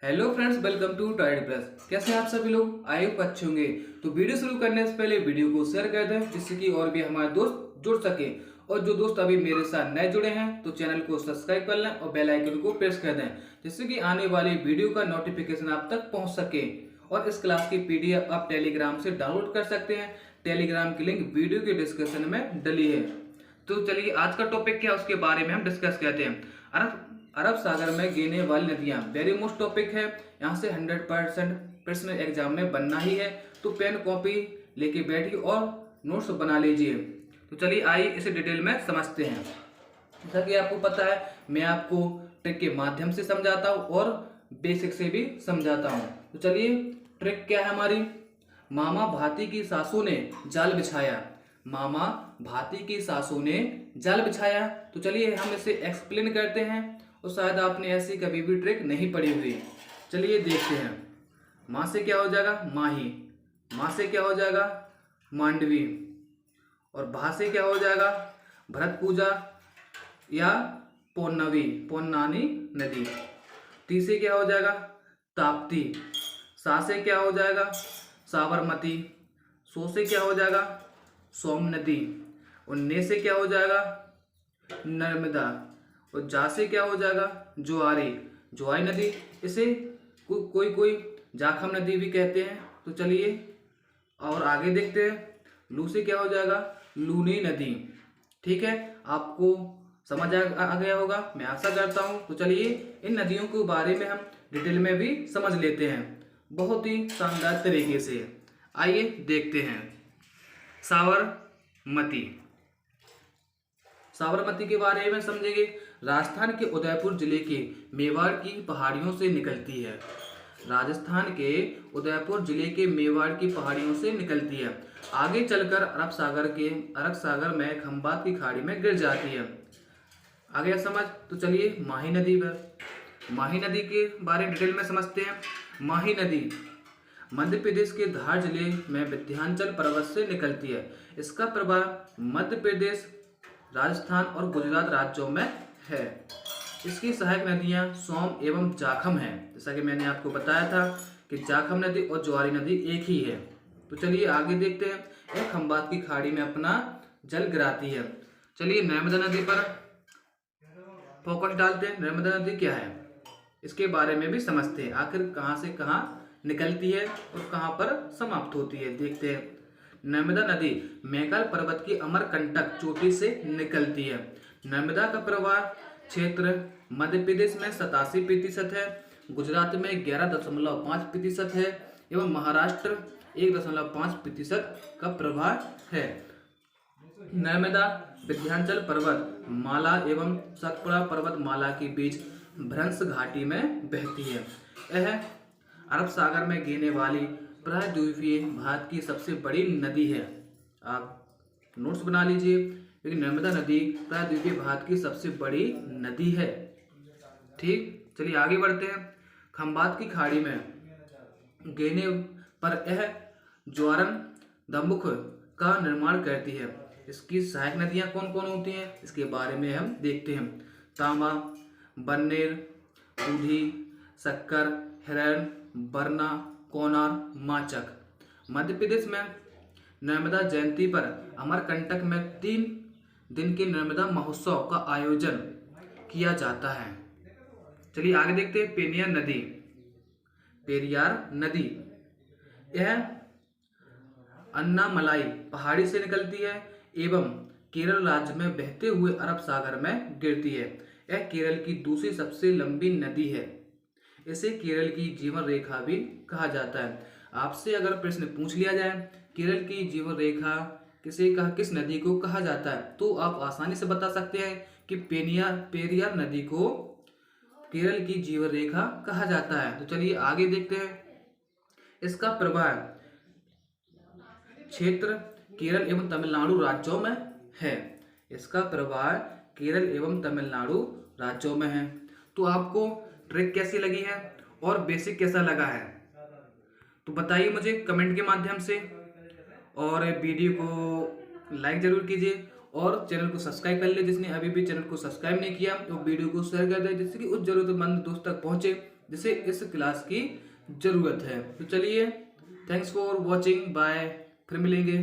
Hello friends, welcome to Tide Plus. कैसे हैं आप सभी लोग? आई होप अच्छे होंगे। तो वीडियो शुरू करने से पहले वीडियो को शेयर कर दें जिससे कि और भी हमारे दोस्त जुड़ सके। और जो दोस्त अभी मेरे साथ नए जुड़े हैं तो चैनल को सब्सक्राइब कर लें और बेल आइकन को प्रेस कर दें जिससे कि आने वाली वीडियो का नोटिफिकेशन आप तक पहुंच सके। और इस क्लास की पीडीएफ आप टेलीग्राम से डाउनलोड कर सकते हैं। टेलीग्राम की लिंक वीडियो के डिस्क्रिप्शन में डली है। तो चलिए आज का टॉपिक क्या है उसके बारे में हम डिस्कस करते हैं। अरब अरब सागर में गिरने वाली नदियां वेरी मोस्ट टॉपिक है। यहाँ से 100% प्रश्न एग्जाम में बनना ही है। तो पेन कॉपी लेके बैठिए और नोट्स बना लीजिए। तो चलिए आइए इसे डिटेल में समझते हैं। जैसा कि आपको पता है मैं आपको ट्रिक के माध्यम से समझाता हूँ और बेसिक से भी समझाता हूँ। तो चलिए ट्रिक क्या है हमारी। मामा भाती की सासू ने जाल बिछाया। मामा भाती की सासू ने जाल बिछाया। तो चलिए हम इसे एक्सप्लेन करते हैं। और शायद आपने ऐसी कभी भी ट्रिक नहीं पढ़ी हुई। चलिए देखते हैं। माँ से क्या हो जाएगा? माही। माँ से क्या हो जाएगा? मांडवी। और भा से क्या हो जाएगा? भरत पूजा या पौन्नवी, पौन्नानी नदी। ती से क्या हो जाएगा? ताप्ती। सा से क्या हो जाएगा? साबरमती। सो से क्या हो जाएगा? सोम नदी। और ने से क्या हो जाएगा? नर्मदा। और जा से क्या हो जाएगा? जुआरी, जुआरी नदी। इसे कोई जाखम नदी भी कहते हैं। तो चलिए और आगे देखते हैं। लू से क्या हो जाएगा? लूनी नदी। ठीक है, आपको समझ आ गया होगा, मैं आशा करता हूँ। तो चलिए इन नदियों के बारे में हम डिटेल में भी समझ लेते हैं बहुत ही शानदार तरीके से। आइए देखते हैं। साबरमती। साबरमती के बारे में समझेंगे। राजस्थान के उदयपुर जिले के मेवाड़ की पहाड़ियों से निकलती है। राजस्थान के उदयपुर जिले के मेवाड़ की पहाड़ियों से निकलती है। आगे चलकर अरब सागर में खंबात की खाड़ी में गिर जाती है। आगे समझ। तो चलिए माही नदी पर, माही नदी के बारे में डिटेल में समझते हैं। माही नदी मध्य प्रदेश के धार जिले में विंध्याचल पर्वत से निकलती है। इसका प्रवाह मध्य प्रदेश, राजस्थान और गुजरात राज्यों में है। इसकी सहायक नदियां सोम एवं जाखम हैं। जैसा कि मैंने आपको बताया था कि जाखम नदी और ज्वारी नदी एक ही है। तो चलिए आगे देखते हैं। यह खंबात की खाड़ी में अपना जल गिराती है। चलिए नर्मदा नदी पर फोकस डालते हैं। नर्मदा नदी क्या है इसके बारे में भी समझते हैं। आखिर कहाँ से कहाँ निकलती है और कहाँ पर समाप्त होती है देखते हैं। नर्मदा नदी मैकाल पर्वत की अमरकंटक चोटी से निकलती है। नर्मदा का प्रवाह क्षेत्र मध्य प्रदेश में 87% है, गुजरात में 11.5% है एवं महाराष्ट्र 1.5% का प्रवाह है। नर्मदा विंध्याचल पर्वत माला एवं सतपुड़ा पर्वत माला के बीच भ्रंश घाटी में बहती है। यह अरब सागर में गिरने वाली प्रायद्वीपीय भारत की सबसे बड़ी नदी है। आप नोट्स बना लीजिए क्योंकि नर्मदा नदी प्रायद्वीपीय भारत की सबसे बड़ी नदी है। ठीक, चलिए आगे बढ़ते हैं। खंबात की खाड़ी में गिरने पर यह ज्वारन दमुख का निर्माण करती है। इसकी सहायक नदियां कौन कौन होती हैं इसके बारे में हम देखते हैं। तांबा, बन्नेर, दूधी, शक्कर, हिरन, बरना, कोनार, माचक। मध्य प्रदेश में नर्मदा जयंती पर अमरकंटक में 3 दिन के नर्मदा महोत्सव का आयोजन किया जाता है। चलिए आगे देखते हैं। पेरियार नदी, पेरियार नदी यह अन्नामलाई पहाड़ी से निकलती है एवं केरल राज्य में बहते हुए अरब सागर में गिरती है। यह केरल की दूसरी सबसे लंबी नदी है। इसे केरल की जीवन रेखा भी कहा जाता है। आपसे अगर प्रश्न पूछ लिया जाए केरल की जीवन रेखा किस नदी को कहा जाता है तो आप आसानी से बता सकते हैं कि पेरियार नदी को केरल की जीवन रेखा कहा जाता है। तो चलिए आगे देखते हैं। इसका प्रवाह क्षेत्र केरल एवं तमिलनाडु राज्यों में है। इसका प्रवाह केरल एवं तमिलनाडु राज्यों में है। तो आपको ट्रिक कैसी लगी है और बेसिक कैसा लगा है तो बताइए मुझे कमेंट के माध्यम से। और वीडियो को लाइक जरूर कीजिए और चैनल को सब्सक्राइब कर ले। जिसने अभी भी चैनल को सब्सक्राइब नहीं किया तो वीडियो को शेयर कर दे, जिससे कि उस जरूरतमंद दोस्त तक पहुंचे जिसे इस क्लास की जरूरत है। तो चलिए, थैंक्स फॉर वॉचिंग, बाय, फिर मिलेंगे।